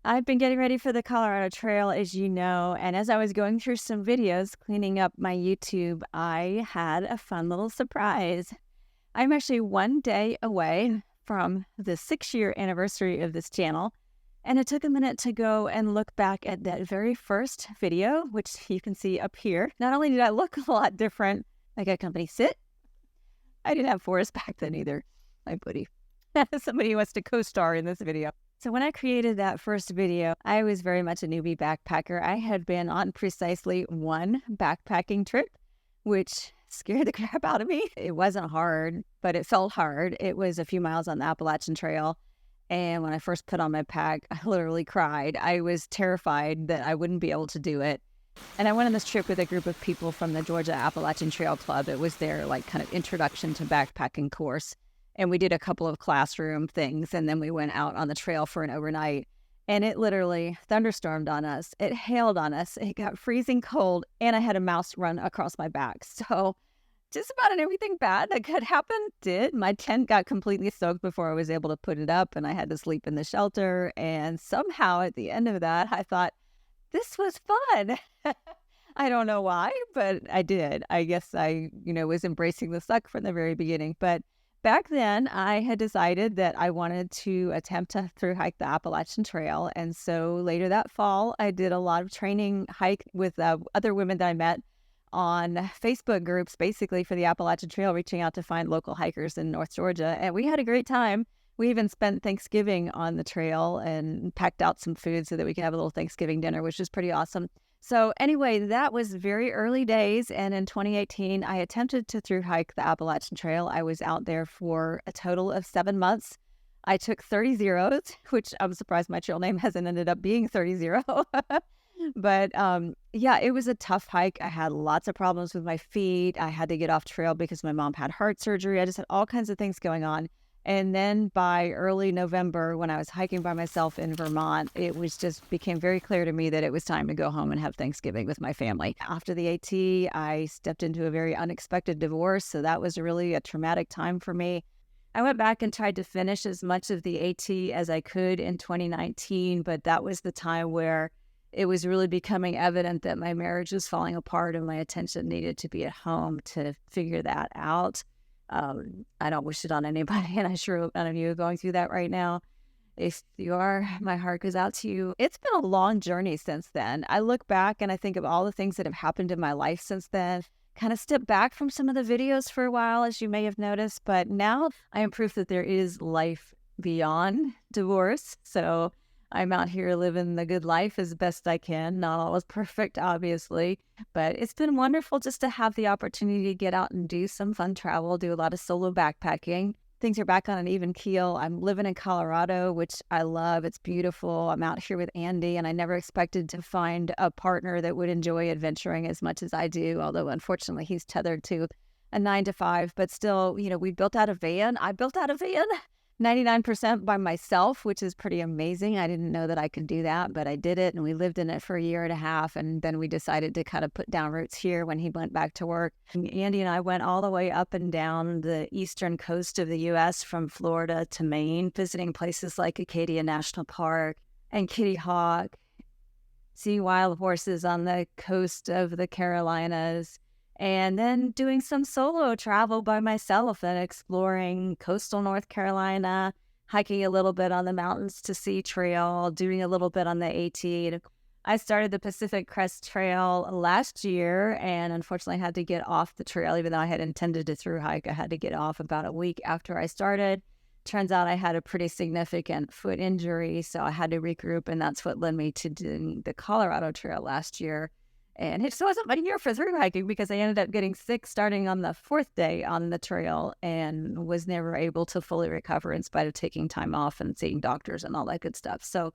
I've been getting ready for the Colorado Trail, as you know, and as I was going through some videos, cleaning up my YouTube, I had a fun little surprise. I'm actually one day away from the 6-year anniversary of this channel, and it took a minute to go and look back at that very first video, which you can see up here. Not only did I look a lot different, I got company sit. I didn't have Forrest back then either, my buddy. Somebody who wants to co-star in this video. So when I created that first video, I was very much a newbie backpacker. I had been on precisely one backpacking trip, which scared the crap out of me. It wasn't hard, but it felt hard. It was a few miles on the Appalachian Trail. And when I first put on my pack, I literally cried. I was terrified that I wouldn't be able to do it. And I went on this trip with a group of people from the Georgia Appalachian Trail Club. It was their kind of introduction to backpacking course. And we did a couple of classroom things, and then we went out on the trail for an overnight. And it literally thunderstormed on us. It hailed on us. It got freezing cold, and I had a mouse run across my back. So just about everything bad that could happen did. My tent got completely soaked before I was able to put it up, and I had to sleep in the shelter. And somehow at the end of that, I thought, this was fun. I don't know why, but I did. I guess I, was embracing the suck from the very beginning. But back then, I had decided that I wanted to attempt to thru-hike the Appalachian Trail. And so later that fall, I did a lot of training hike with other women that I met on Facebook groups, basically for the Appalachian Trail, reaching out to find local hikers in North Georgia. And we had a great time. We even spent Thanksgiving on the trail and packed out some food so that we could have a little Thanksgiving dinner, which was pretty awesome. So anyway, that was very early days. And in 2018, I attempted to thru-hike the Appalachian Trail. I was out there for a total of 7 months. I took 30 zeros, which I'm surprised my trail name hasn't ended up being 30. But yeah, it was a tough hike. I had lots of problems with my feet. I had to get off trail because my mom had heart surgery. I just had all kinds of things going on. And then by early November, when I was hiking by myself in Vermont, it was just became very clear to me that it was time to go home and have Thanksgiving with my family. After the AT, I stepped into a very unexpected divorce. So that was really a traumatic time for me. I went back and tried to finish as much of the AT as I could in 2019, but that was the time where it was really becoming evident that my marriage was falling apart and my attention needed to be at home to figure that out. I don't wish it on anybody, and I sure hope none of you are going through that right now. If you are, my heart goes out to you. It's been a long journey since then. I look back and I think of all the things that have happened in my life since then. Kind of step back from some of the videos for a while, as you may have noticed, but now I am proof that there is life beyond divorce. So I'm out here living the good life as best I can. Not always perfect, obviously, but it's been wonderful just to have the opportunity to get out and do some fun travel, do a lot of solo backpacking. Things are back on an even keel. I'm living in Colorado, which I love. It's beautiful. I'm out here with Andy, and I never expected to find a partner that would enjoy adventuring as much as I do, although unfortunately he's tethered to a 9-to-5. But still, we built out a van. I built out a van 99% by myself, which is pretty amazing. I didn't know that I could do that, but I did it, and we lived in it for a year and a half, and then we decided to kind of put down roots here when he went back to work. And Andy and I went all the way up and down the eastern coast of the U.S. from Florida to Maine, visiting places like Acadia National Park and Kitty Hawk, seeing wild horses on the coast of the Carolinas, and then doing some solo travel by myself and exploring coastal North Carolina, hiking a little bit on the Mountains to Sea Trail, doing a little bit on the AT. I started the Pacific Crest Trail last year and unfortunately had to get off the trail. Even though I had intended to thru-hike, I had to get off about a week after I started. Turns out I had a pretty significant foot injury, so I had to regroup, and that's what led me to doing the Colorado Trail last year. And it just wasn't my year for thru-hiking because I ended up getting sick starting on the 4th day on the trail and was never able to fully recover in spite of taking time off and seeing doctors and all that good stuff. So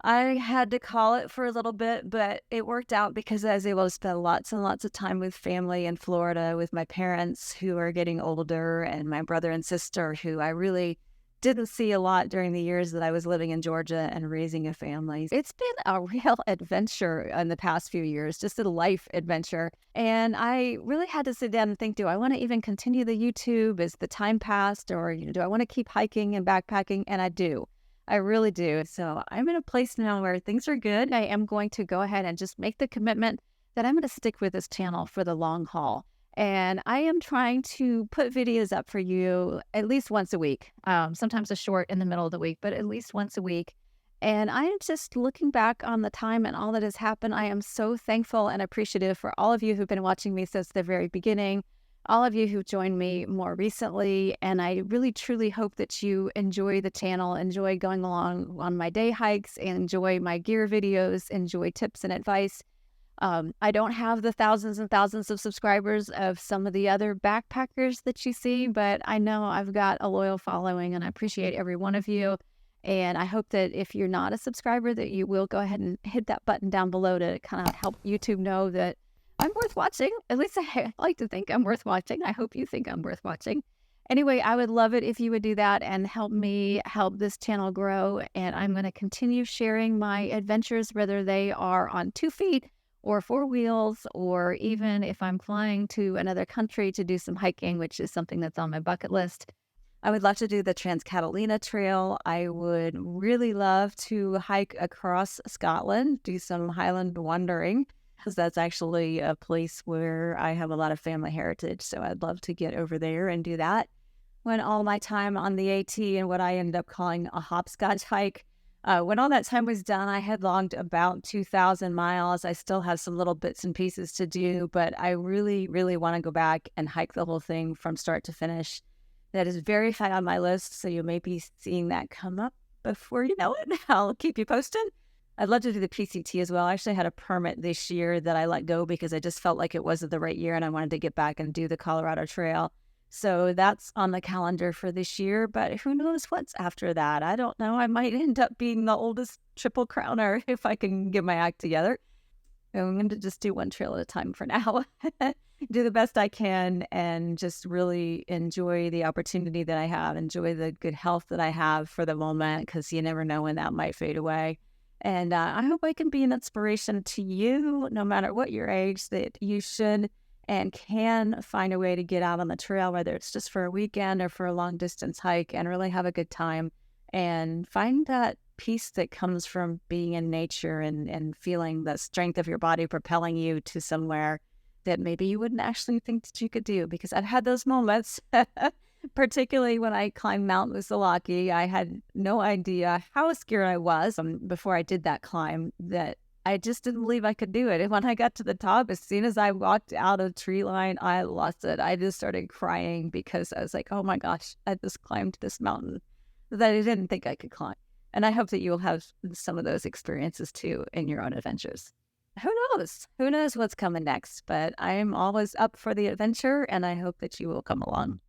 I had to call it for a little bit, but it worked out because I was able to spend lots and lots of time with family in Florida, with my parents who are getting older, and my brother and sister who I really didn't see a lot during the years that I was living in Georgia and raising a family. It's been a real adventure in the past few years, just a life adventure. And I really had to sit down and think, do I want to even continue the YouTube as the time passed, or do I want to keep hiking and backpacking? And I do. I really do. So I'm in a place now where things are good. I am going to go ahead and just make the commitment that I'm going to stick with this channel for the long haul. And I am trying to put videos up for you at least once a week, sometimes a short in the middle of the week, but at least once a week. And I am just looking back on the time and all that has happened. I am so thankful and appreciative for all of you who've been watching me since the very beginning, all of you who've joined me more recently. And I really, truly hope that you enjoy the channel, enjoy going along on my day hikes, and enjoy my gear videos, enjoy tips and advice. I don't have the thousands and thousands of subscribers of some of the other backpackers that you see, but I know I've got a loyal following and I appreciate every one of you. And I hope that if you're not a subscriber, that you will go ahead and hit that button down below to kind of help YouTube know that I'm worth watching. At least I like to think I'm worth watching. I hope you think I'm worth watching. Anyway, I would love it if you would do that and help me help this channel grow. And I'm going to continue sharing my adventures, whether they are on 2 feet or 4 wheels, or even if I'm flying to another country to do some hiking, which is something that's on my bucket list. I would love to do the 𝐒𝐻𝐶 Trail. I would really love to hike across Scotland, do some Highland wandering, because that's actually a place where I have a lot of family heritage. So I'd love to get over there and do that. When all my time on the AT and what I ended up calling a hopscotch hike, when all that time was done, I had logged about 2,000 miles. I still have some little bits and pieces to do, but I really, really want to go back and hike the whole thing from start to finish. That is very high on my list, so you may be seeing that come up before you know it. I'll keep you posted. I'd love to do the PCT as well. I actually had a permit this year that I let go because I just felt like it wasn't the right year and I wanted to get back and do the Colorado Trail. So that's on the calendar for this year, but who knows what's after that? I don't know. I might end up being the oldest triple crowner if I can get my act together. I'm going to just do one trail at a time for now. Do the best I can and just really enjoy the opportunity that I have, enjoy the good health that I have for the moment, because you never know when that might fade away. And I hope I can be an inspiration to you, no matter what your age, that you should and can find a way to get out on the trail, whether it's just for a weekend or for a long distance hike, and really have a good time and find that peace that comes from being in nature and feeling the strength of your body propelling you to somewhere that maybe you wouldn't actually think that you could do. Because I've had those moments, particularly when I climbed Mount 𝐒𝐮𝐬𝐫𝐢. I had no idea how scared I was before I did that climb, that I just didn't believe I could do it. And when I got to the top, as soon as I walked out of the tree line, I lost it. I just started crying because I was like, oh my gosh, I just climbed this mountain that I didn't think I could climb. And I hope that you'll have some of those experiences too in your own adventures. Who knows? Who knows what's coming next? But I am always up for the adventure, and I hope that you will come along.